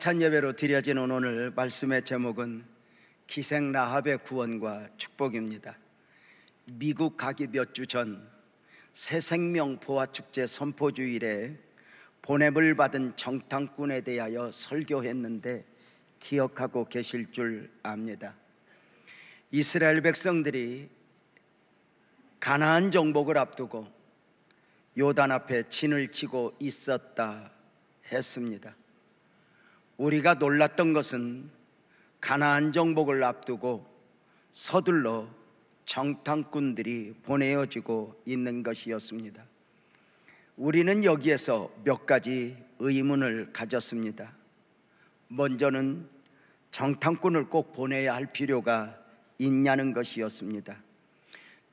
성찬 예배로 드려지는 오늘 말씀의 제목은 기생 라합의 구원과 축복입니다. 미국 가기 몇 주 전 새생명 보화축제 선포주일에 보냄을 받은 정탐꾼에 대하여 설교했는데 기억하고 계실 줄 압니다. 이스라엘 백성들이 가나안 정복을 앞두고 요단 앞에 진을 치고 있었다 했습니다. 우리가 놀랐던 것은 가나안 정복을 앞두고 서둘러 정탐꾼들이 보내어지고 있는 것이었습니다. 우리는 여기에서 몇 가지 의문을 가졌습니다. 먼저는 정탐꾼을 꼭 보내야 할 필요가 있냐는 것이었습니다.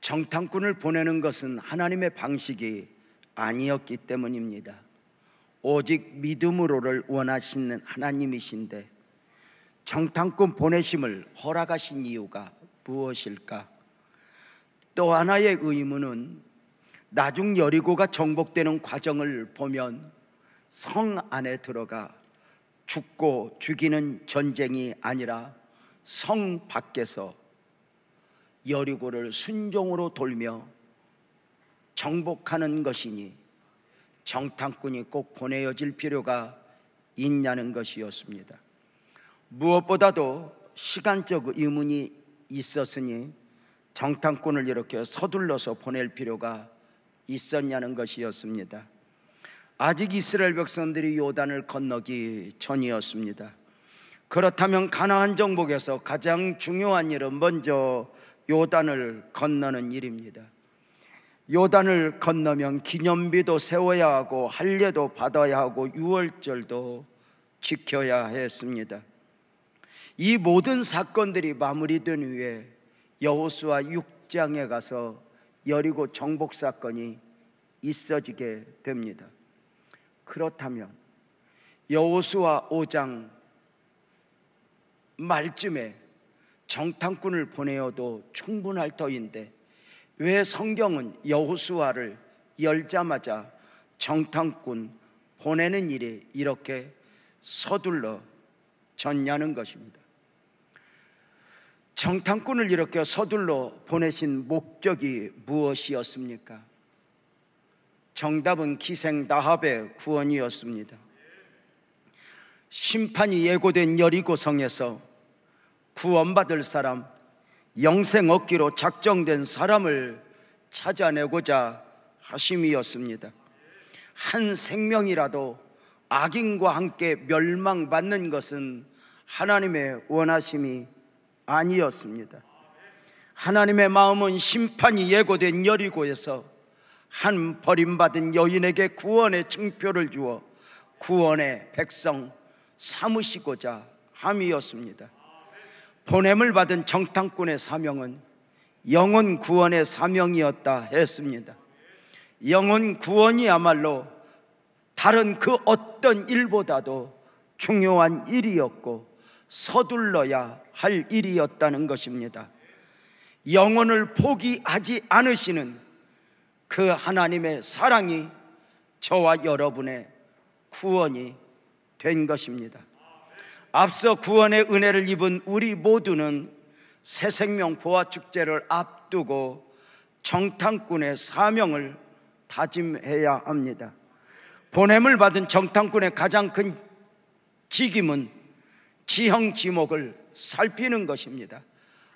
정탐꾼을 보내는 것은 하나님의 방식이 아니었기 때문입니다. 오직 믿음으로를 원하시는 하나님이신데 정탐꾼 보내심을 허락하신 이유가 무엇일까? 또 하나의 의문은 나중 여리고가 정복되는 과정을 보면 성 안에 들어가 죽고 죽이는 전쟁이 아니라 성 밖에서 여리고를 순종으로 돌며 정복하는 것이니 정탐꾼이 꼭 보내어질 필요가 있냐는 것이었습니다. 무엇보다도 시간적 의문이 있었으니 정탐꾼을 이렇게 서둘러서 보낼 필요가 있었냐는 것이었습니다. 아직 이스라엘 백성들이 요단을 건너기 전이었습니다. 그렇다면 가나안 정복에서 가장 중요한 일은 먼저 요단을 건너는 일입니다. 요단을 건너면 기념비도 세워야 하고 할례도 받아야 하고 유월절도 지켜야 했습니다. 이 모든 사건들이 마무리된 후에 여호수아 6장에 가서 여리고 정복 사건이 있어지게 됩니다. 그렇다면 여호수아 5장 말쯤에 정탐꾼을 보내어도 충분할 터인데 왜 성경은 여호수아를 열자마자 정탐꾼 보내는 일이 이렇게 서둘러 졌냐는 것입니다. 정탐꾼을 이렇게 서둘러 보내신 목적이 무엇이었습니까? 정답은 기생 라합의 구원이었습니다. 심판이 예고된 여리고성에서 구원받을 사람, 영생 얻기로 작정된 사람을 찾아내고자 하심이었습니다. 한 생명이라도 악인과 함께 멸망받는 것은 하나님의 원하심이 아니었습니다. 하나님의 마음은 심판이 예고된 여리고에서 한 버림받은 여인에게 구원의 증표를 주어 구원의 백성 삼으시고자 함이었습니다. 보냄을 받은 정탐꾼의 사명은 영혼 구원의 사명이었다 했습니다. 영혼 구원이야말로 다른 그 어떤 일보다도 중요한 일이었고 서둘러야 할 일이었다는 것입니다. 영혼을 포기하지 않으시는 그 하나님의 사랑이 저와 여러분의 구원이 된 것입니다. 앞서 구원의 은혜를 입은 우리 모두는 새생명 보화축제를 앞두고 정탐꾼의 사명을 다짐해야 합니다. 보냄을 받은 정탐꾼의 가장 큰 직임은 지형지목을 살피는 것입니다.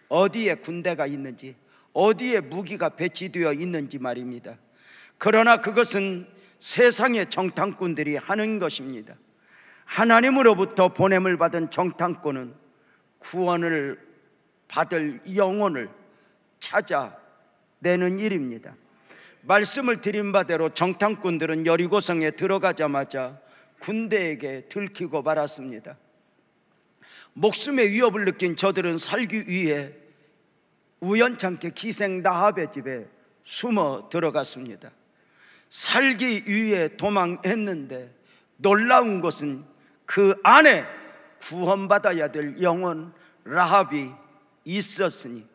어디에 군대가 있는지, 어디에 무기가 배치되어 있는지 말입니다. 그러나 그것은 세상의 정탐꾼들이 하는 것입니다. 하나님으로부터 보냄을 받은 정탐꾼은 구원을 받을 영혼을 찾아내는 일입니다. 말씀을 드린 바대로 정탐꾼들은 여리고성에 들어가자마자 군대에게 들키고 말았습니다. 목숨의 위협을 느낀 저들은 살기 위해 우연찮게 기생 라합의 집에 숨어 들어갔습니다. 살기 위해 도망했는데 놀라운 것은 그 안에 구원받아야 될 영혼 라합이 있었으니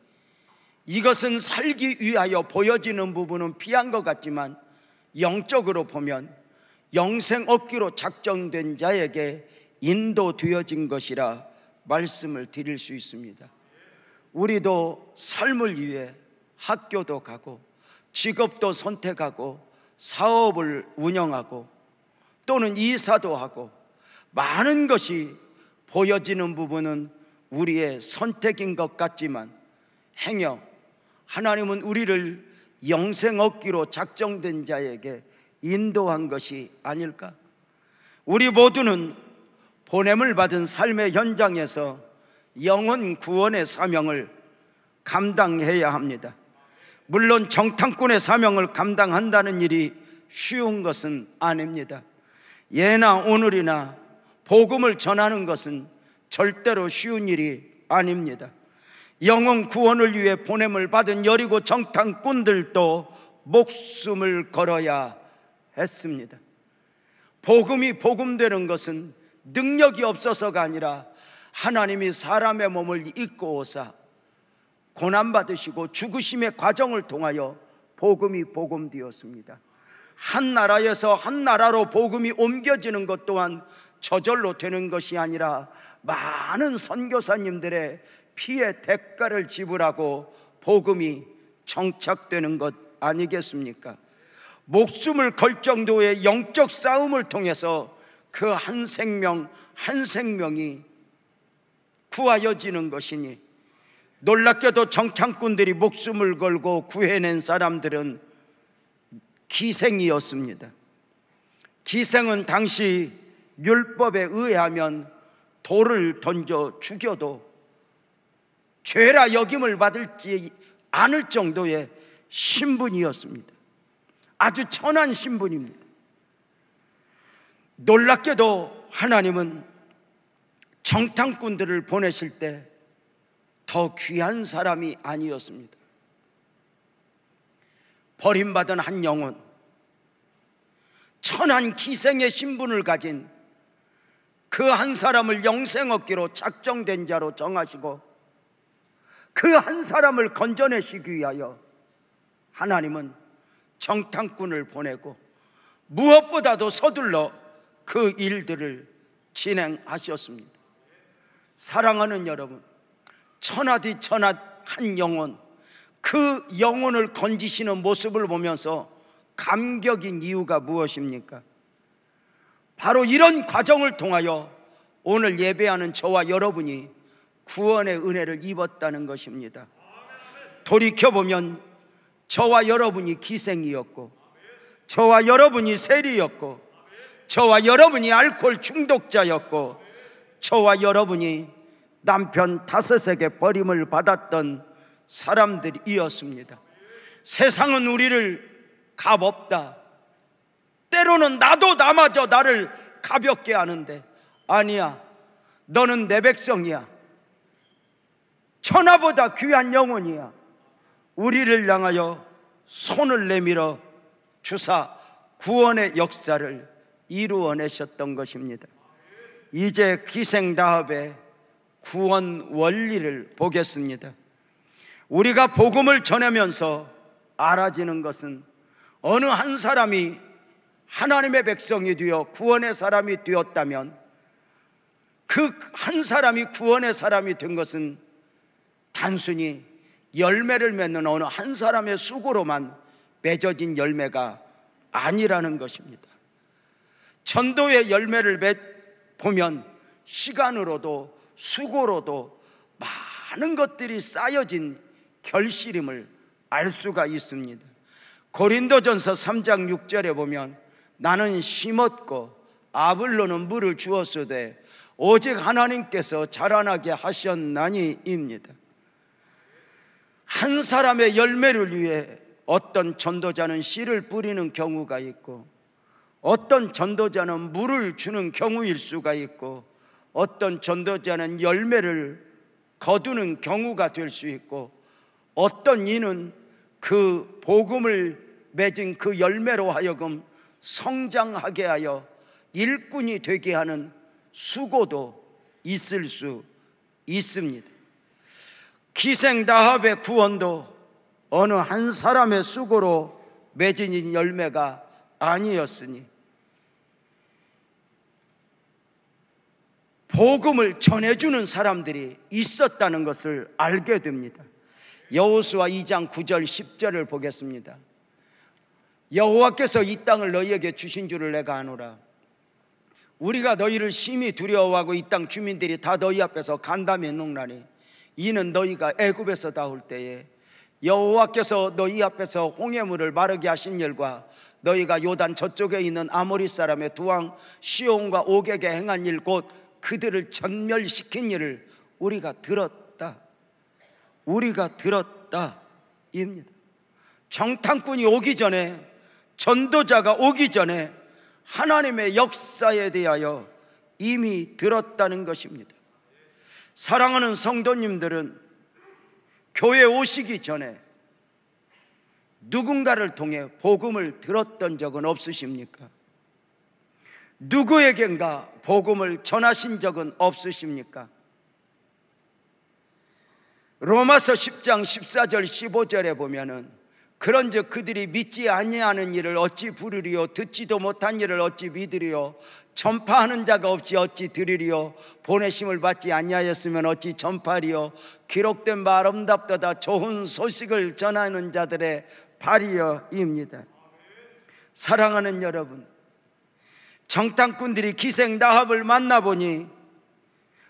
이것은 살기 위하여 보여지는 부분은 피한 것 같지만 영적으로 보면 영생 얻기로 작정된 자에게 인도되어진 것이라 말씀을 드릴 수 있습니다. 우리도 삶을 위해 학교도 가고 직업도 선택하고 사업을 운영하고 또는 이사도 하고 많은 것이 보여지는 부분은 우리의 선택인 것 같지만 행여 하나님은 우리를 영생 얻기로 작정된 자에게 인도한 것이 아닐까? 우리 모두는 보냄을 받은 삶의 현장에서 영혼 구원의 사명을 감당해야 합니다. 물론 정탐꾼의 사명을 감당한다는 일이 쉬운 것은 아닙니다. 예나 오늘이나 복음을 전하는 것은 절대로 쉬운 일이 아닙니다. 영혼 구원을 위해 보냄을 받은 여리고 정탐꾼들도 목숨을 걸어야 했습니다. 복음이 복음되는 것은 능력이 없어서가 아니라 하나님이 사람의 몸을 입고 오사 고난받으시고 죽으심의 과정을 통하여 복음이 복음되었습니다. 한 나라에서 한 나라로 복음이 옮겨지는 것 또한 저절로 되는 것이 아니라 많은 선교사님들의 피의 대가를 지불하고 복음이 정착되는 것 아니겠습니까? 목숨을 걸 정도의 영적 싸움을 통해서 그 한 생명 한 생명이 구하여지는 것이니, 놀랍게도 정탐꾼들이 목숨을 걸고 구해낸 사람들은 기생이었습니다. 기생은 당시 율법에 의하면 돌을 던져 죽여도 죄라 여김을 받을지 않을 정도의 신분이었습니다. 아주 천한 신분입니다. 놀랍게도 하나님은 정탐꾼들을 보내실 때 더 귀한 사람이 아니었습니다. 버림받은 한 영혼, 천한 기생의 신분을 가진 그 한 사람을 영생 얻기로 작정된 자로 정하시고 그 한 사람을 건져내시기 위하여 하나님은 정탐꾼을 보내고 무엇보다도 서둘러 그 일들을 진행하셨습니다. 사랑하는 여러분, 천하디 천하 한 영혼, 그 영혼을 건지시는 모습을 보면서 감격인 이유가 무엇입니까? 바로 이런 과정을 통하여 오늘 예배하는 저와 여러분이 구원의 은혜를 입었다는 것입니다. 돌이켜보면 저와 여러분이 기생이었고, 저와 여러분이 세리였고, 저와 여러분이 알코올 중독자였고, 저와 여러분이 남편 5에게 버림을 받았던 사람들이었습니다. 세상은 우리를 값없다, 때로는 나도 나마저 나를 가볍게 하는데, 아니야, 너는 내 백성이야, 천하보다 귀한 영혼이야, 우리를 향하여 손을 내밀어 주사 구원의 역사를 이루어내셨던 것입니다. 이제 기생다합의 구원 원리를 보겠습니다. 우리가 복음을 전하면서 알아지는 것은 어느 한 사람이 하나님의 백성이 되어 구원의 사람이 되었다면 그 한 사람이 구원의 사람이 된 것은 단순히 열매를 맺는 어느 한 사람의 수고로만 맺어진 열매가 아니라는 것입니다. 전도의 열매를 보면 시간으로도 수고로도 많은 것들이 쌓여진 결실임을 알 수가 있습니다. 고린도전서 3장 6절에 보면 나는 심었고 아볼로는 물을 주었으되 오직 하나님께서 자라나게 하셨나니입니다. 한 사람의 열매를 위해 어떤 전도자는 씨를 뿌리는 경우가 있고, 어떤 전도자는 물을 주는 경우일 수가 있고, 어떤 전도자는 열매를 거두는 경우가 될 수 있고, 어떤 이는 그 복음을 맺은 그 열매로 하여금 성장하게 하여 일꾼이 되게 하는 수고도 있을 수 있습니다. 기생다합의 구원도 어느 한 사람의 수고로 맺은 열매가 아니었으니 복음을 전해주는 사람들이 있었다는 것을 알게 됩니다. 여호수아 2장 9절 10절을 보겠습니다. 여호와께서 이 땅을 너희에게 주신 줄을 내가 아노라. 우리가 너희를 심히 두려워하고 이 땅 주민들이 다 너희 앞에서 간담회 녹나니 이는 너희가 애굽에서 나올 때에 여호와께서 너희 앞에서 홍해물을 마르게 하신 일과 너희가 요단 저쪽에 있는 아모리 사람의 두 왕 시온과 옥에게 행한 일 곧 그들을 전멸시킨 일을 우리가 들었다. 우리가 들었다 입니다. 정탐꾼이 오기 전에, 전도자가 오기 전에 하나님의 역사에 대하여 이미 들었다는 것입니다. 사랑하는 성도님들은 교회 오시기 전에 누군가를 통해 복음을 들었던 적은 없으십니까? 누구에겐가 복음을 전하신 적은 없으십니까? 로마서 10장 14절 15절에 보면은 그런즉 그들이 믿지 아니하는 일을 어찌 부르리요 듣지도 못한 일을 어찌 믿으리요 전파하는 자가 없이 어찌 들으리요 보내심을 받지 아니하였으면 어찌 전파하리요 기록된 바 아름답도다 좋은 소식을 전하는 자들의 발이여입니다. 사랑하는 여러분, 정탐꾼들이 기생 라합을 만나보니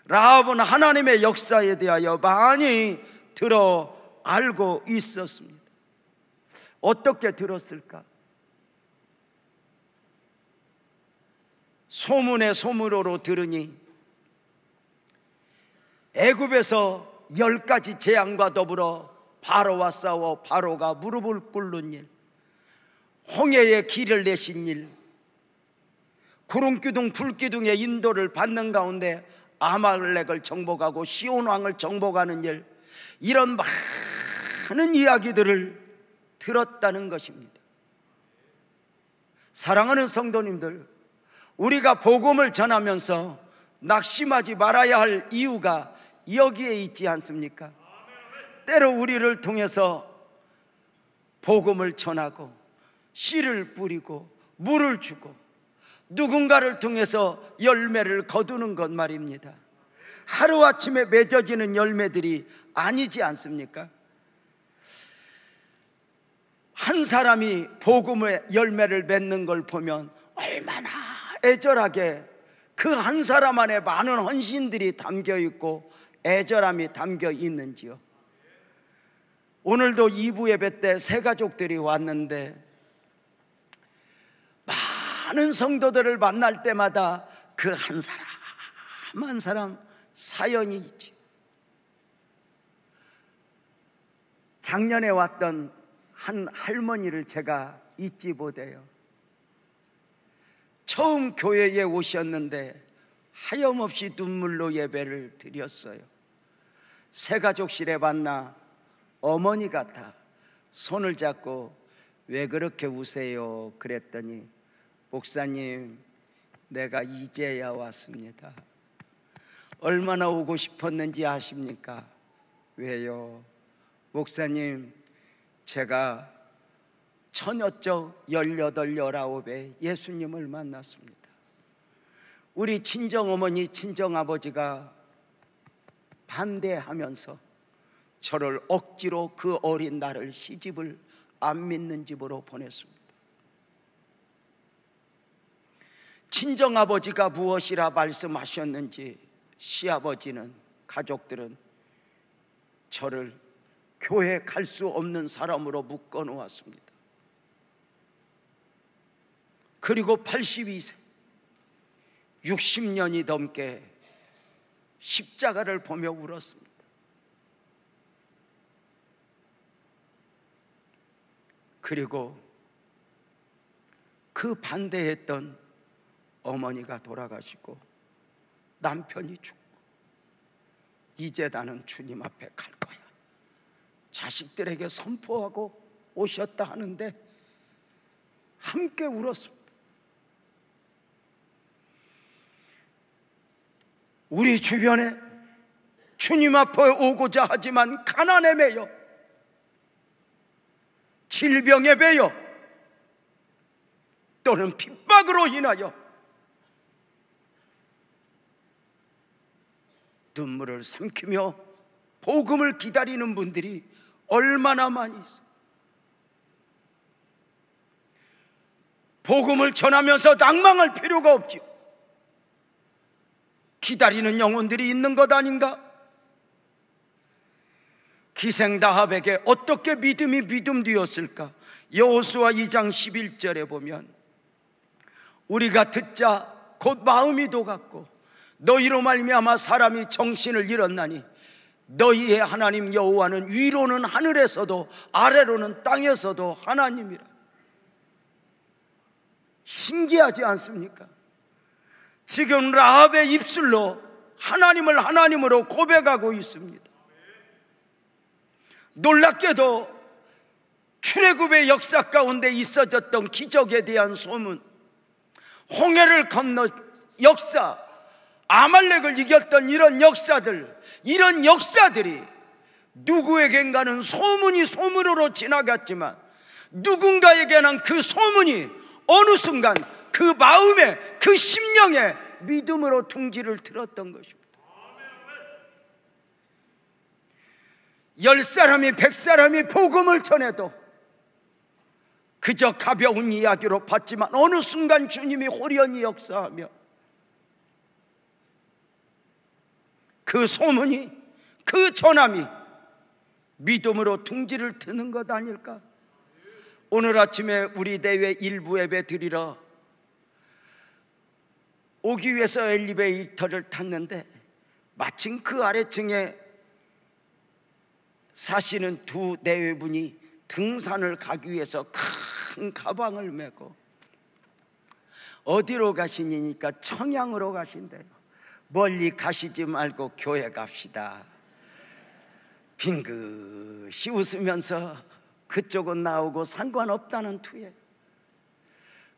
라합은 하나님의 역사에 대하여 많이 들어 알고 있었습니다. 어떻게 들었을까? 소문에 소문으로 들으니 애굽에서 10가지 재앙과 더불어 바로와 싸워 바로가 무릎을 꿇는 일, 홍해에 길을 내신 일, 구름기둥 불기둥의 인도를 받는 가운데 아말렉을 정복하고 시온 왕을 정복하는 일, 이런 많은 이야기들을 들었다는 것입니다. 사랑하는 성도님들, 우리가 복음을 전하면서 낙심하지 말아야 할 이유가 여기에 있지 않습니까? 때로 우리를 통해서 복음을 전하고 씨를 뿌리고 물을 주고 누군가를 통해서 열매를 거두는 것 말입니다. 하루아침에 맺어지는 열매들이 아니지 않습니까? 한 사람이 복음의 열매를 맺는 걸 보면 얼마나 애절하게 그 한 사람 안에 많은 헌신들이 담겨 있고 애절함이 담겨 있는지요. 오늘도 2부 예배 때 새 가족들이 왔는데 많은 성도들을 만날 때마다 그 한 사람 한 사람 사연이 있지. 작년에 왔던 한 할머니를 제가 잊지 못해요. 처음 교회에 오셨는데 하염없이 눈물로 예배를 드렸어요. 새가족실에 만나 어머니 같아 손을 잡고 왜 그렇게 우세요? 그랬더니 목사님, 내가 이제야 왔습니다. 얼마나 오고 싶었는지 아십니까? 왜요? 목사님, 제가 처녀적 18, 19에 예수님을 만났습니다. 우리 친정어머니, 친정아버지가 반대하면서 저를 억지로 그 어린 나를 시집을 안 믿는 집으로 보냈습니다. 친정아버지가 무엇이라 말씀하셨는지 시아버지는, 가족들은 저를 교회 갈 수 없는 사람으로 묶어 놓았습니다. 그리고 82세 60년이 넘게 십자가를 보며 울었습니다. 그리고 그 반대했던 어머니가 돌아가시고 남편이 죽고 이제 나는 주님 앞에 갈 거야, 자식들에게 선포하고 오셨다 하는데 함께 울었습니다. 우리 주변에 주님 앞에 오고자 하지만 가난에 매여, 질병에 매여, 또는 핍박으로 인하여 눈물을 삼키며 복음을 기다리는 분들이 얼마나 많이 있어요. 복음을 전하면서 낭망할 필요가 없지요. 기다리는 영혼들이 있는 것 아닌가? 기생다합에게 어떻게 믿음이 믿음 되었을까? 여호수아 2장 11절에 보면 우리가 듣자 곧 마음이 녹았고 너희로 말미암아 사람이 정신을 잃었나니 너희의 하나님 여호와는 위로는 하늘에서도 아래로는 땅에서도 하나님이라. 신기하지 않습니까? 지금 라합의 입술로 하나님을 하나님으로 고백하고 있습니다. 놀랍게도 출애굽의 역사 가운데 있어졌던 기적에 대한 소문, 홍해를 건너 역사, 아말렉을 이겼던 이런 역사들이 누구에겐가는 소문이 소문으로 지나갔지만 누군가에게는 그 소문이 어느 순간 그 마음에, 그 심령에 믿음으로 둥지를 틀었던 것입니다. 10사람이 100사람이 복음을 전해도 그저 가벼운 이야기로 봤지만 어느 순간 주님이 호련히 역사하며 그 소문이, 그 전함이 믿음으로 둥지를 트는 것 아닐까? 오늘 아침에 우리 대회 일부 예배 드리러 오기 위해서 엘리베이터를 탔는데 마침 그 아래층에 사시는 두 내외분이 등산을 가기 위해서 큰 가방을 메고 어디로 가시니까 청양으로 가신대요. 멀리 가시지 말고 교회 갑시다. 빙긋이 웃으면서 그쪽은 나오고 상관없다는 투에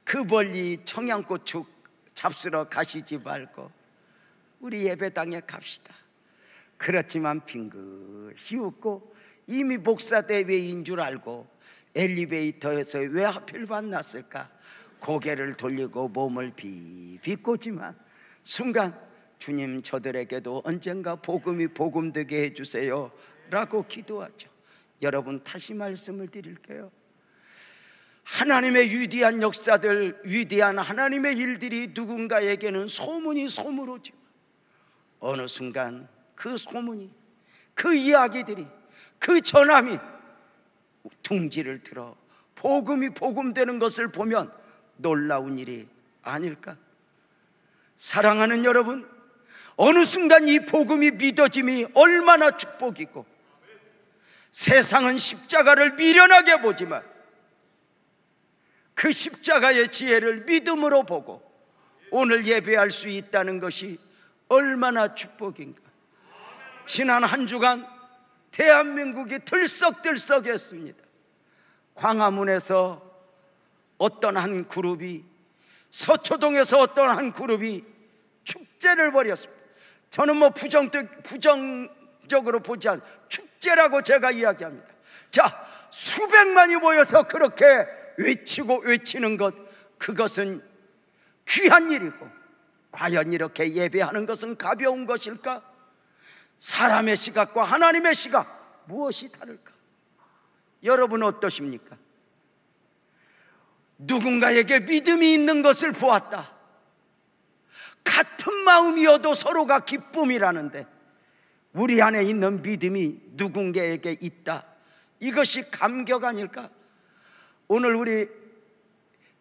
그 멀리 청양고추 잡수러 가시지 말고 우리 예배당에 갑시다. 그렇지만 빙긋이 웃고 이미 목사 대회인 줄 알고 엘리베이터에서 왜 하필 만났을까? 고개를 돌리고 몸을 비비꼬지만 순간 주님 저들에게도 언젠가 복음이 복음되게 해주세요 라고 기도하죠. 여러분, 다시 말씀을 드릴게요. 하나님의 위대한 역사들, 위대한 하나님의 일들이 누군가에게는 소문이 소문오지만 어느 순간 그 소문이, 그 이야기들이, 그 전함이 둥지를 틀어 복음이 복음되는 것을 보면 놀라운 일이 아닐까? 사랑하는 여러분, 어느 순간 이 복음이 믿어짐이 얼마나 축복이고, 세상은 십자가를 미련하게 보지만 그 십자가의 지혜를 믿음으로 보고 오늘 예배할 수 있다는 것이 얼마나 축복인가. 지난 한 주간 대한민국이 들썩들썩했습니다. 광화문에서 어떤 한 그룹이, 서초동에서 어떤 한 그룹이 축제를 벌였습니다. 저는 뭐 부정적으로 보지 않, 축제라고 제가 이야기합니다. 자, 수백만이 모여서 그렇게 외치는 것, 그것은 귀한 일이고, 과연 이렇게 예배하는 것은 가벼운 것일까? 사람의 시각과 하나님의 시각, 무엇이 다를까? 여러분 어떠십니까? 누군가에게 믿음이 있는 것을 보았다. 같은 마음이어도 서로가 기쁨이라는데 우리 안에 있는 믿음이 누군가에게 있다. 이것이 감격 아닐까? 오늘 우리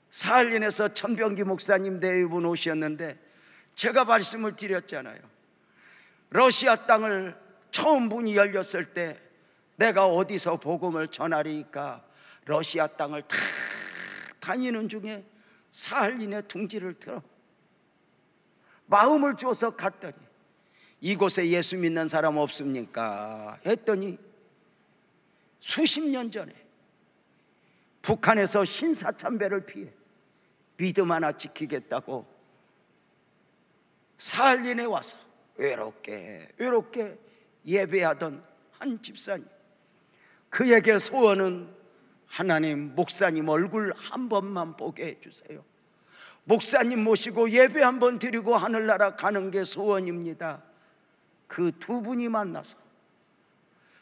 사할린에서 천병기 목사님 대회분 오셨는데 제가 말씀을 드렸잖아요. 러시아 땅을 처음 문이 열렸을 때 내가 어디서 복음을 전하리까 러시아 땅을 다 다니는 중에 사할린의 둥지를 들어 마음을 주어서 갔더니 이곳에 예수 믿는 사람 없습니까? 했더니 수십 년 전에 북한에서 신사참배를 피해 믿음 하나 지키겠다고 사할린에 와서 외롭게 예배하던 한 집사님, 그에게 소원은 하나님, 목사님 얼굴 한 번만 보게 해주세요. 목사님 모시고 예배 한번 드리고 하늘나라 가는 게 소원입니다. 그 두 분이 만나서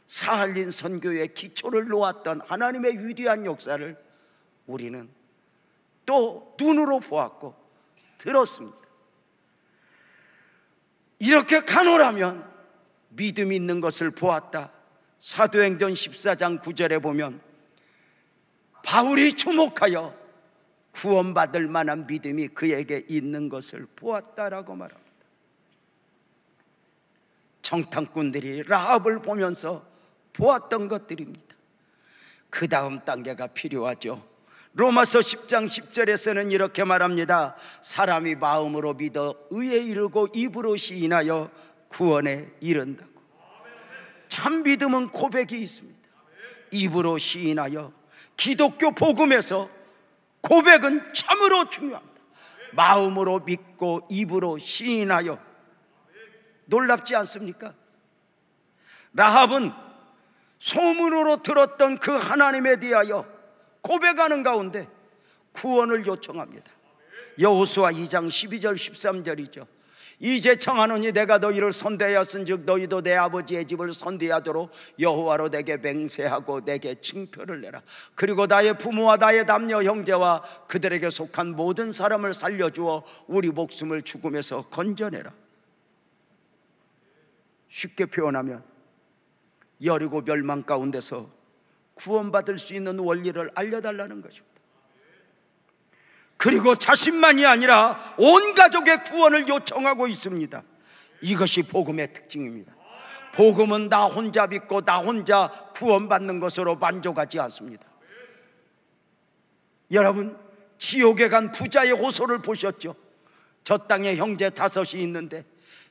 사할린 선교의 기초를 놓았던 하나님의 위대한 역사를 우리는 또 눈으로 보았고 들었습니다. 이렇게 가노라면 믿음 있는 것을 보았다. 사도행전 14장 9절에 보면 바울이 주목하여 구원받을 만한 믿음이 그에게 있는 것을 보았다라고 말합니다. 정탐꾼들이 라합을 보면서 보았던 것들입니다. 그 다음 단계가 필요하죠. 로마서 10장 10절에서는 이렇게 말합니다. 사람이 마음으로 믿어 의에 이르고 입으로 시인하여 구원에 이른다고. 참 믿음은 고백이 있습니다. 입으로 시인하여, 기독교 복음에서 고백은 참으로 중요합니다. 마음으로 믿고 입으로 시인하여. 놀랍지 않습니까? 라합은 소문으로 들었던 그 하나님에 대하여 고백하는 가운데 구원을 요청합니다. 여호수아 2장 12절 13절이죠. 이제 청하노니 내가 너희를 선대하였은즉 너희도 내 아버지의 집을 선대하도록 여호와로 내게 맹세하고 내게 징표를 내라. 그리고 나의 부모와 나의 남녀 형제와 그들에게 속한 모든 사람을 살려주어 우리 목숨을 죽음에서 건져내라. 쉽게 표현하면 여리고 멸망 가운데서 구원받을 수 있는 원리를 알려달라는 것입니다. 그리고 자신만이 아니라 온 가족의 구원을 요청하고 있습니다. 이것이 복음의 특징입니다. 복음은 나 혼자 믿고 나 혼자 구원받는 것으로 만족하지 않습니다. 여러분, 지옥에 간 부자의 호소를 보셨죠? 저 땅에 형제 5이 있는데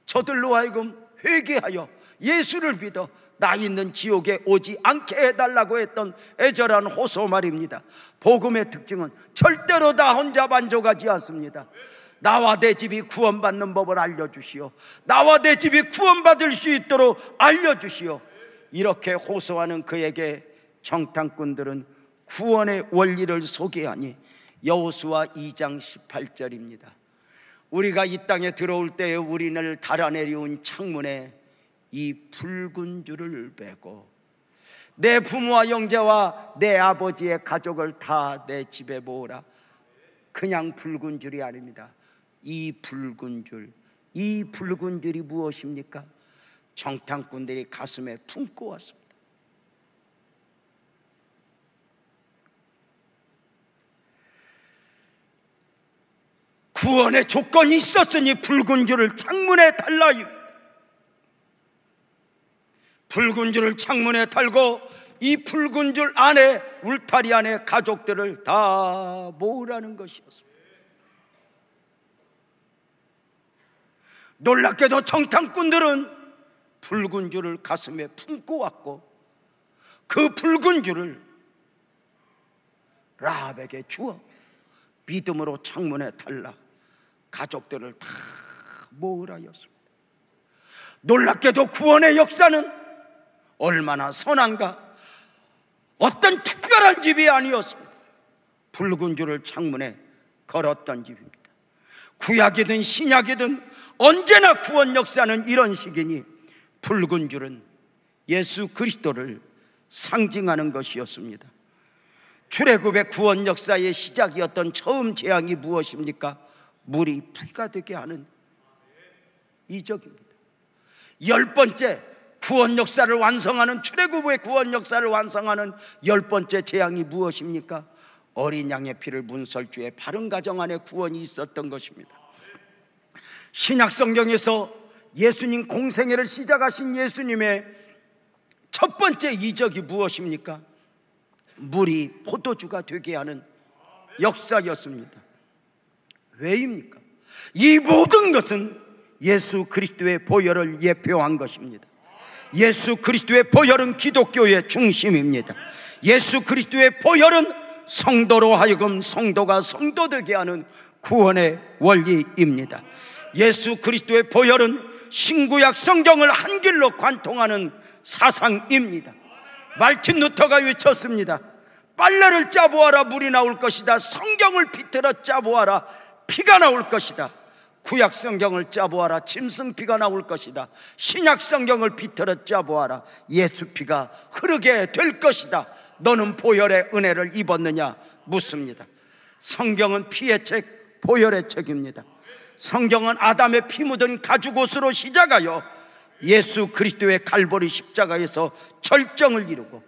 저들로 하여금 회개하여 예수를 믿어 나 있는 지옥에 오지 않게 해달라고 했던 애절한 호소 말입니다. 복음의 특징은 절대로 나 혼자 만족하지 않습니다. 나와 내 집이 구원받는 법을 알려주시오. 나와 내 집이 구원받을 수 있도록 알려주시오. 이렇게 호소하는 그에게 정탐꾼들은 구원의 원리를 소개하니 여호수아 2장 18절입니다. 우리가 이 땅에 들어올 때에 우리를 달아내려온 창문에 이 붉은 줄을 베고 내 부모와 형제와 내 아버지의 가족을 다 내 집에 모으라. 그냥 붉은 줄이 아닙니다. 이 붉은 줄, 이 붉은 줄이 무엇입니까? 정탐꾼들이 가슴에 품고 왔습니다. 구원의 조건이 있었으니 붉은 줄을 창문에 달라. 붉은 줄을 창문에 달고 이 붉은 줄 안에, 울타리 안에 가족들을 다 모으라는 것이었습니다. 놀랍게도 정탐꾼들은 붉은 줄을 가슴에 품고 왔고 그 붉은 줄을 라합에게 주어 믿음으로 창문에 달라 가족들을 다 모으라였습니다. 놀랍게도 구원의 역사는 얼마나 선한가. 어떤 특별한 집이 아니었습니다. 붉은 줄을 창문에 걸었던 집입니다. 구약이든 신약이든 언제나 구원 역사는 이런 식이니 붉은 줄은 예수 그리스도를 상징하는 것이었습니다. 출애굽의 구원 역사의 시작이었던 처음 재앙이 무엇입니까? 물이 피가 되게 하는 이적입니다. 10번째 구원 역사를 완성하는, 출애굽의 구원 역사를 완성하는 10번째 재앙이 무엇입니까? 어린 양의 피를 문설주에 바른 가정 안에 구원이 있었던 것입니다. 신약 성경에서 예수님 공생애를 시작하신 예수님의 첫 번째 이적이 무엇입니까? 물이 포도주가 되게 하는 역사였습니다. 왜입니까? 이 모든 것은 예수 그리스도의 보혈을 예표한 것입니다. 예수 그리스도의 보혈은 기독교의 중심입니다. 예수 그리스도의 보혈은 성도로 하여금 성도가 성도되게 하는 구원의 원리입니다. 예수 그리스도의 보혈은 신구약 성경을 한 길로 관통하는 사상입니다. 말틴 루터가 외쳤습니다. 빨래를 짜보아라 물이 나올 것이다. 성경을 비틀어 짜보아라 피가 나올 것이다. 구약 성경을 짜보아라. 짐승피가 나올 것이다. 신약 성경을 비틀어 짜보아라. 예수 피가 흐르게 될 것이다. 너는 보혈의 은혜를 입었느냐 묻습니다. 성경은 피의 책, 보혈의 책입니다. 성경은 아담의 피 묻은 가죽옷으로 시작하여 예수 그리스도의 갈보리 십자가에서 절정을 이루고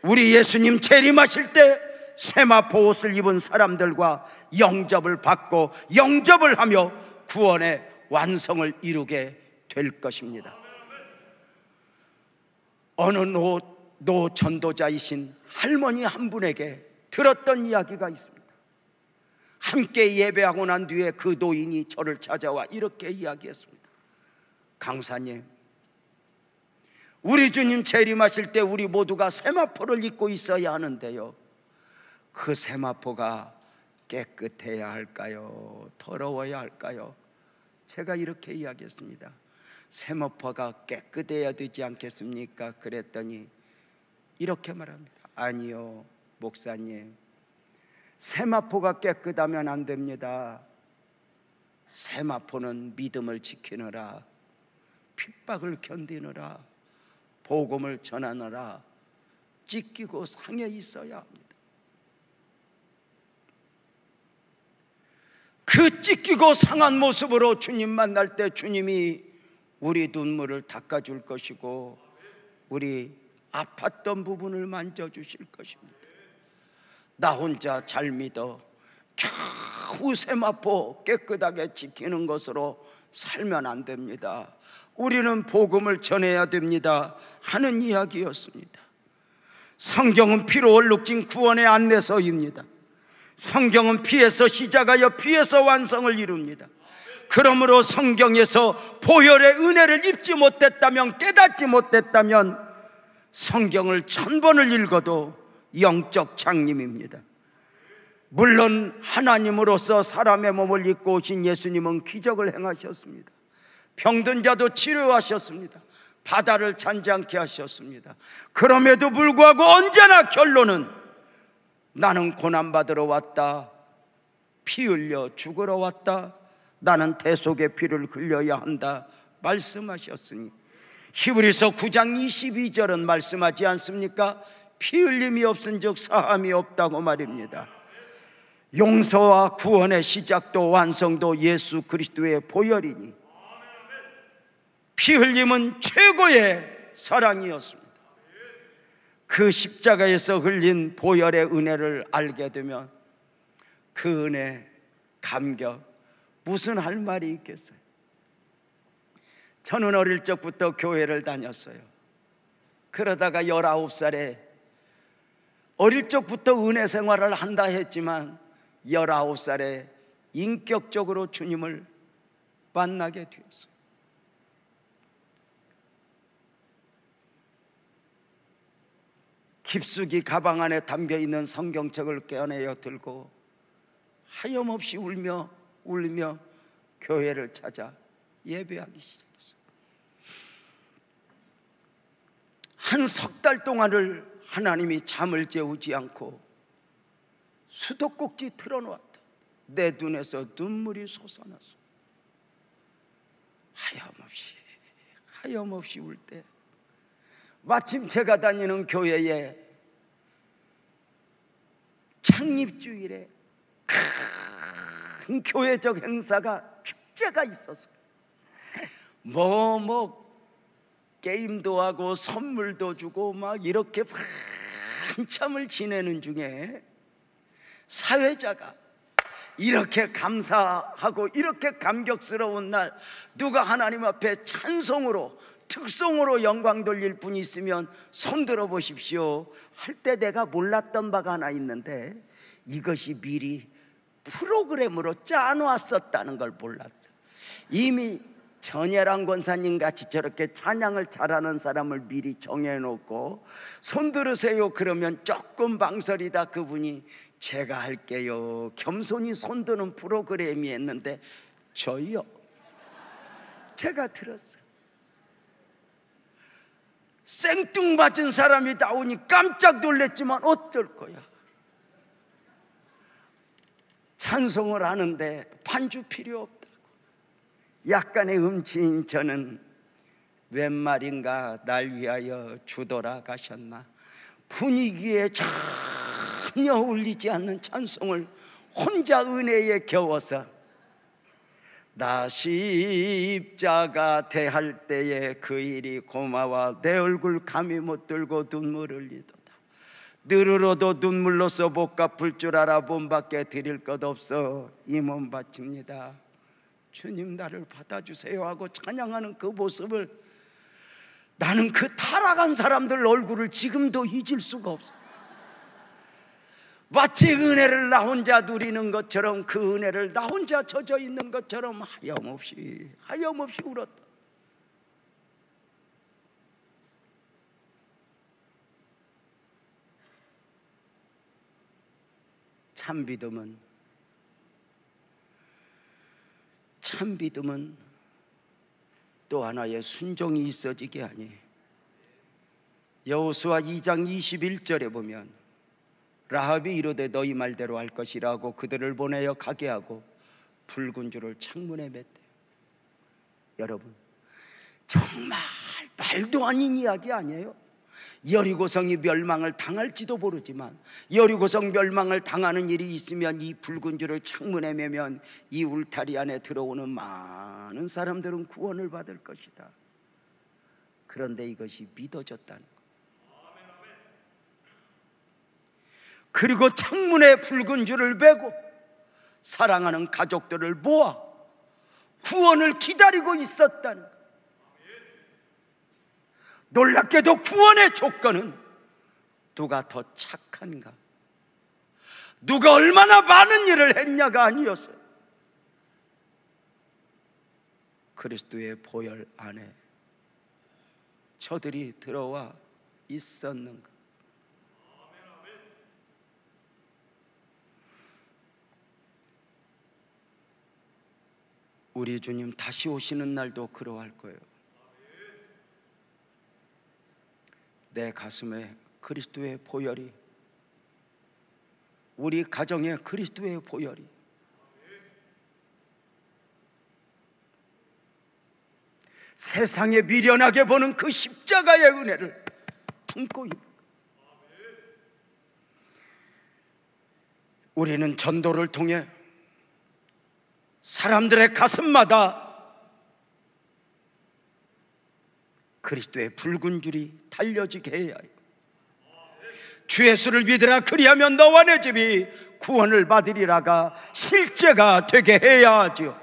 우리 예수님 재림하실 때 세마포 옷을 입은 사람들과 영접을 받고 영접을 하며 구원의 완성을 이루게 될 것입니다. 어느 노 전도자이신 할머니 한 분에게 들었던 이야기가 있습니다. 함께 예배하고 난 뒤에 그 노인이 저를 찾아와 이렇게 이야기했습니다. 강사님, 우리 주님 재림하실 때 우리 모두가 세마포를 입고 있어야 하는데요, 그 세마포가 깨끗해야 할까요? 더러워야 할까요? 제가 이렇게 이야기했습니다. 세마포가 깨끗해야 되지 않겠습니까? 그랬더니 이렇게 말합니다. 아니요, 목사님, 세마포가 깨끗하면 안 됩니다. 세마포는 믿음을 지키느라, 핍박을 견디느라, 복음을 전하느라 찢기고 상해 있어야 합니다. 그 찢기고 상한 모습으로 주님 만날 때 주님이 우리 눈물을 닦아줄 것이고 우리 아팠던 부분을 만져주실 것입니다. 나 혼자 잘 믿어 겨우 세마포 깨끗하게 지키는 것으로 살면 안 됩니다. 우리는 복음을 전해야 됩니다 하는 이야기였습니다. 성경은 피로 얼룩진 구원의 안내서입니다. 성경은 피에서 시작하여 피에서 완성을 이룹니다. 그러므로 성경에서 보혈의 은혜를 입지 못했다면, 깨닫지 못했다면 성경을 1000번을 읽어도 영적 장님입니다. 물론 하나님으로서 사람의 몸을 입고 오신 예수님은 기적을 행하셨습니다. 병든 자도 치료하셨습니다. 바다를 잔잔케 하셨습니다. 그럼에도 불구하고 언제나 결론은 나는 고난받으러 왔다, 피 흘려 죽으러 왔다, 나는 대속의 피를 흘려야 한다 말씀하셨으니 히브리서 9장 22절은 말씀하지 않습니까? 피 흘림이 없은즉 사함이 없다고 말입니다. 용서와 구원의 시작도 완성도 예수 그리스도의 보혈이니 피 흘림은 최고의 사랑이었습니다. 그 십자가에서 흘린 보혈의 은혜를 알게 되면 그 은혜, 감격, 무슨 할 말이 있겠어요? 저는 어릴 적부터 교회를 다녔어요. 그러다가 19살에 어릴 적부터 은혜 생활을 한다 했지만 19살에 인격적으로 주님을 만나게 되었어요. 깊숙이 가방 안에 담겨있는 성경책을 꺼내어 들고 하염없이 울며 교회를 찾아 예배하기 시작했어요. 한 석 달 동안을 하나님이 잠을 재우지 않고 수도꼭지 틀어놓았다. 내 눈에서 눈물이 솟아났어. 하염없이 울 때 마침 제가 다니는 교회에 창립주일에 큰 교회적 행사가, 축제가 있었어요. 게임도 하고 선물도 주고 막 이렇게 한참을 지내는 중에 사회자가 이렇게 감사하고 이렇게 감격스러운 날, 누가 하나님 앞에 찬송으로 특송으로 영광 돌릴 분이 있으면 손 들어 보십시오 할 때 내가 몰랐던 바가 하나 있는데 이것이 미리 프로그램으로 짜놓았었다는 걸 몰랐죠. 이미 전예랑 권사님 같이 저렇게 찬양을 잘하는 사람을 미리 정해놓고 손 들으세요 그러면 조금 망설이다 그분이 제가 할게요 겸손히 손 드는 프로그램이 했는데 저희요, 제가 들었어요. 생뚱맞은 사람이 나오니 깜짝 놀랐지만 어쩔 거야. 찬송을 하는데 반주 필요 없다고, 약간의 음치인 저는 웬 말인가 날 위하여 주더라 가셨나. 분위기에 전혀 어울리지 않는 찬송을 혼자 은혜에 겨워서 나 십자가 대할 때에 그 일이 고마워 내 얼굴 감히 못 들고 눈물을 흘리도다. 늘으로도 눈물로써 못 갚을 줄 알아 몸밖에 드릴 것 없어 이 몸 바칩니다. 주님 나를 받아주세요 하고 찬양하는 그 모습을 나는 그 타락한 사람들 얼굴을 지금도 잊을 수가 없어. 마치 은혜를 나 혼자 누리는 것처럼 그 은혜를 나 혼자 젖어 있는 것처럼 하염없이 울었다. 참 믿음은 또 하나의 순종이 있어지게 하니 여호수아 2장 21절에 보면 라합이 이르되 너희 말대로 할 것이라고 그들을 보내어 가게 하고 붉은 줄을 창문에 맸대. 여러분, 정말 말도 아닌 이야기 아니에요? 여리고성이 멸망을 당할지도 모르지만 여리고성 멸망을 당하는 일이 있으면 이 붉은 줄을 창문에 매면 이 울타리 안에 들어오는 많은 사람들은 구원을 받을 것이다. 그런데 이것이 믿어졌다는 것. 그리고 창문에 붉은 줄을 매고 사랑하는 가족들을 모아 구원을 기다리고 있었다는 것. 놀랍게도 구원의 조건은 누가 더 착한가, 누가 얼마나 많은 일을 했냐가 아니었어요. 그리스도의 보혈 안에 저들이 들어와 있었는가. 우리 주님 다시 오시는 날도 그러할 거예요. 내 가슴에 그리스도의 보혈이, 우리 가정에 그리스도의 보혈이, 세상에 미련하게 보는 그 십자가의 은혜를 품고 있는, 우리는 전도를 통해 사람들의 가슴마다 그리스도의 붉은 줄이 달려지게 해야 해요. 주 예수를 믿으라 그리하면 너와 내 집이 구원을 받으리라가 실제가 되게 해야 하죠.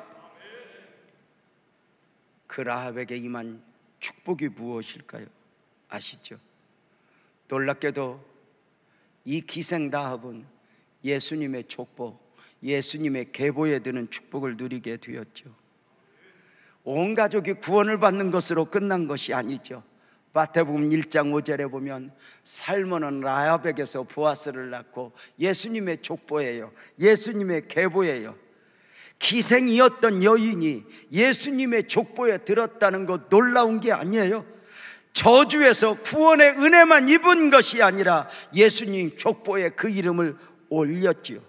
그 라합에게 임한 축복이 무엇일까요? 아시죠? 놀랍게도 이 기생 라합은 예수님의 족보, 예수님의 계보에 드는 축복을 누리게 되었죠. 온 가족이 구원을 받는 것으로 끝난 것이 아니죠. 마태복음 1장 5절에 보면 살몬은 라합에게서 보아스를 낳고 예수님의 족보예요. 예수님의 계보예요. 기생이었던 여인이 예수님의 족보에 들었다는 것 놀라운 게 아니에요. 저주에서 구원의 은혜만 입은 것이 아니라 예수님 족보에 그 이름을 올렸지요.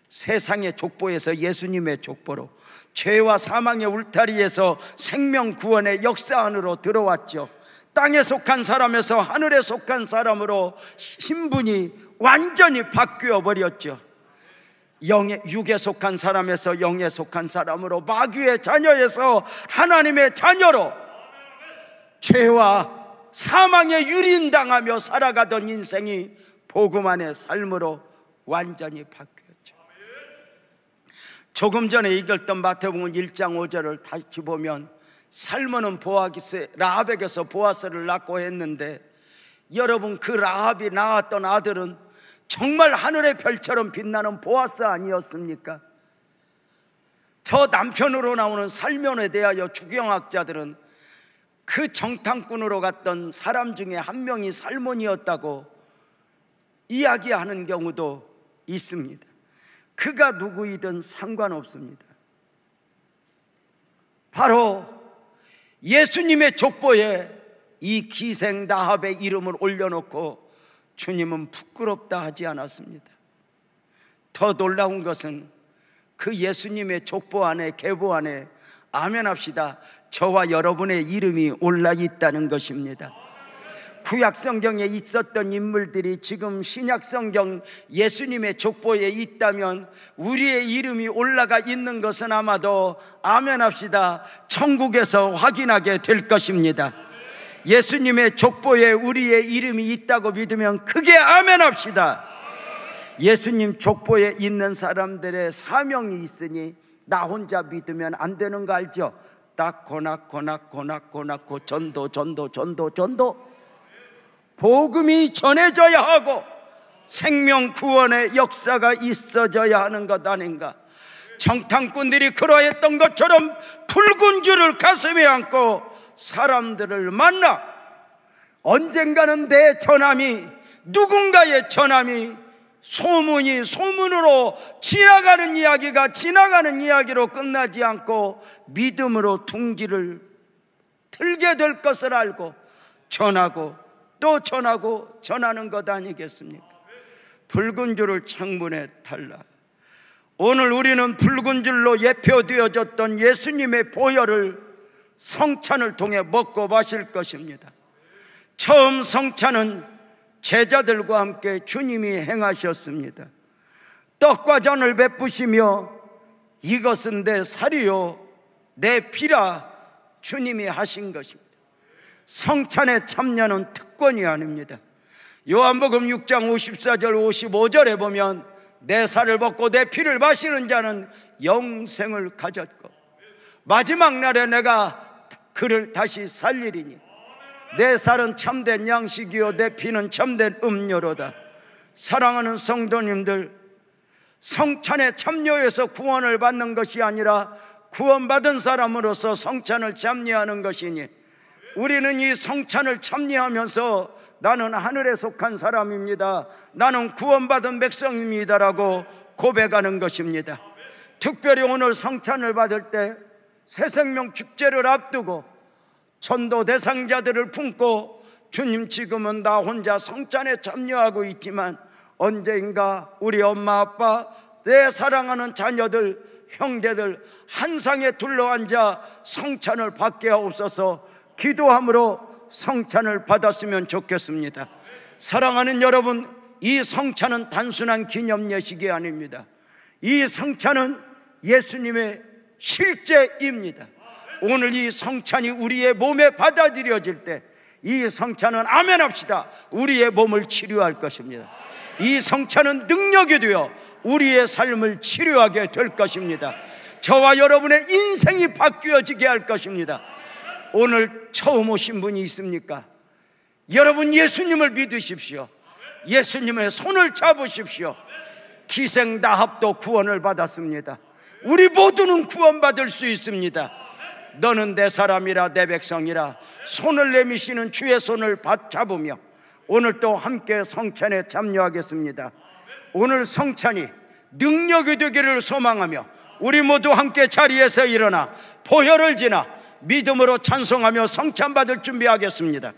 세상의 족보에서 예수님의 족보로 죄와 사망의 울타리에서 생명 구원의 역사 안으로 들어왔죠. 땅에 속한 사람에서 하늘에 속한 사람으로 신분이 완전히 바뀌어 버렸죠. 육에 속한 사람에서 영에 속한 사람으로, 마귀의 자녀에서 하나님의 자녀로, 죄와 사망에 유린당하며 살아가던 인생이 복음 안의 삶으로 완전히 바뀌었죠. 조금 전에 읽었던 마태복음 1장 5절을 다시 보면 살몬은 라합에게서 보아스를 낳고 했는데, 여러분 그 라합이 낳았던 아들은 정말 하늘의 별처럼 빛나는 보아스 아니었습니까? 저 남편으로 나오는 살몬에 대하여 주경학자들은 그 정탐꾼으로 갔던 사람 중에 한 명이 살몬이었다고 이야기하는 경우도 있습니다. 그가 누구이든 상관없습니다. 바로 예수님의 족보에 이 기생 라합의 이름을 올려놓고 주님은 부끄럽다 하지 않았습니다. 더 놀라운 것은 그 예수님의 족보 안에, 계보 안에 아멘 합시다. 저와 여러분의 이름이 올라 있다는 것입니다. 구약 성경에 있었던 인물들이 지금 신약 성경 예수님의 족보에 있다면 우리의 이름이 올라가 있는 것은 아마도 아멘 합시다. 천국에서 확인하게 될 것입니다. 예수님의 족보에 우리의 이름이 있다고 믿으면 크게 아멘 합시다. 예수님 족보에 있는 사람들의 사명이 있으니 나 혼자 믿으면 안 되는 거 알죠? 낳고 전도 복음이 전해져야 하고 생명 구원의 역사가 있어져야 하는 것 아닌가? 정탐꾼들이 그러했던 것처럼 붉은 줄을 가슴에 안고 사람들을 만나 언젠가는 내 전함이, 누군가의 전함이 소문이 소문으로 지나가는 이야기가 지나가는 이야기로 끝나지 않고 믿음으로 둥지를 틀게 될 것을 알고 전하고 또 전하고 전하는 것 아니겠습니까? 붉은 줄을 창문에 달라. 오늘 우리는 붉은 줄로 예표되어졌던 예수님의 보혈을 성찬을 통해 먹고 마실 것입니다. 처음 성찬은 제자들과 함께 주님이 행하셨습니다. 떡과 잔을 베푸시며 이것은 내 살이요 내 피라 주님이 하신 것입니다. 성찬에 참여는 특권이 아닙니다. 요한복음 6장 54절 55절에 보면 내 살을 먹고 내 피를 마시는 자는 영생을 가졌고 마지막 날에 내가 그를 다시 살리리니 내 살은 참된 양식이요 내 피는 참된 음료로다. 사랑하는 성도님들, 성찬에 참여해서 구원을 받는 것이 아니라 구원받은 사람으로서 성찬을 참여하는 것이니 우리는 이 성찬을 참여하면서 나는 하늘에 속한 사람입니다, 나는 구원받은 백성입니다라고 고백하는 것입니다. 특별히 오늘 성찬을 받을 때 새생명 축제를 앞두고 전도 대상자들을 품고 주님 지금은 나 혼자 성찬에 참여하고 있지만 언젠가 우리 엄마 아빠 내 사랑하는 자녀들 형제들 한 상에 둘러앉아 성찬을 받게 하옵소서 기도함으로 성찬을 받았으면 좋겠습니다. 사랑하는 여러분, 이 성찬은 단순한 기념 예식이 아닙니다. 이 성찬은 예수님의 실제입니다. 오늘 이 성찬이 우리의 몸에 받아들여질 때 이 성찬은 아멘 합시다. 우리의 몸을 치료할 것입니다. 이 성찬은 능력이 되어 우리의 삶을 치료하게 될 것입니다. 저와 여러분의 인생이 바뀌어지게 할 것입니다. 오늘 처음 오신 분이 있습니까? 여러분 예수님을 믿으십시오. 예수님의 손을 잡으십시오. 기생다합도 구원을 받았습니다. 우리 모두는 구원받을 수 있습니다. 너는 내 사람이라 내 백성이라 손을 내미시는 주의 손을 잡으며 오늘 또 함께 성찬에 참여하겠습니다. 오늘 성찬이 능력이 되기를 소망하며 우리 모두 함께 자리에서 일어나 보혈을 지나 믿음으로 찬송하며 성찬 받을 준비하겠습니다.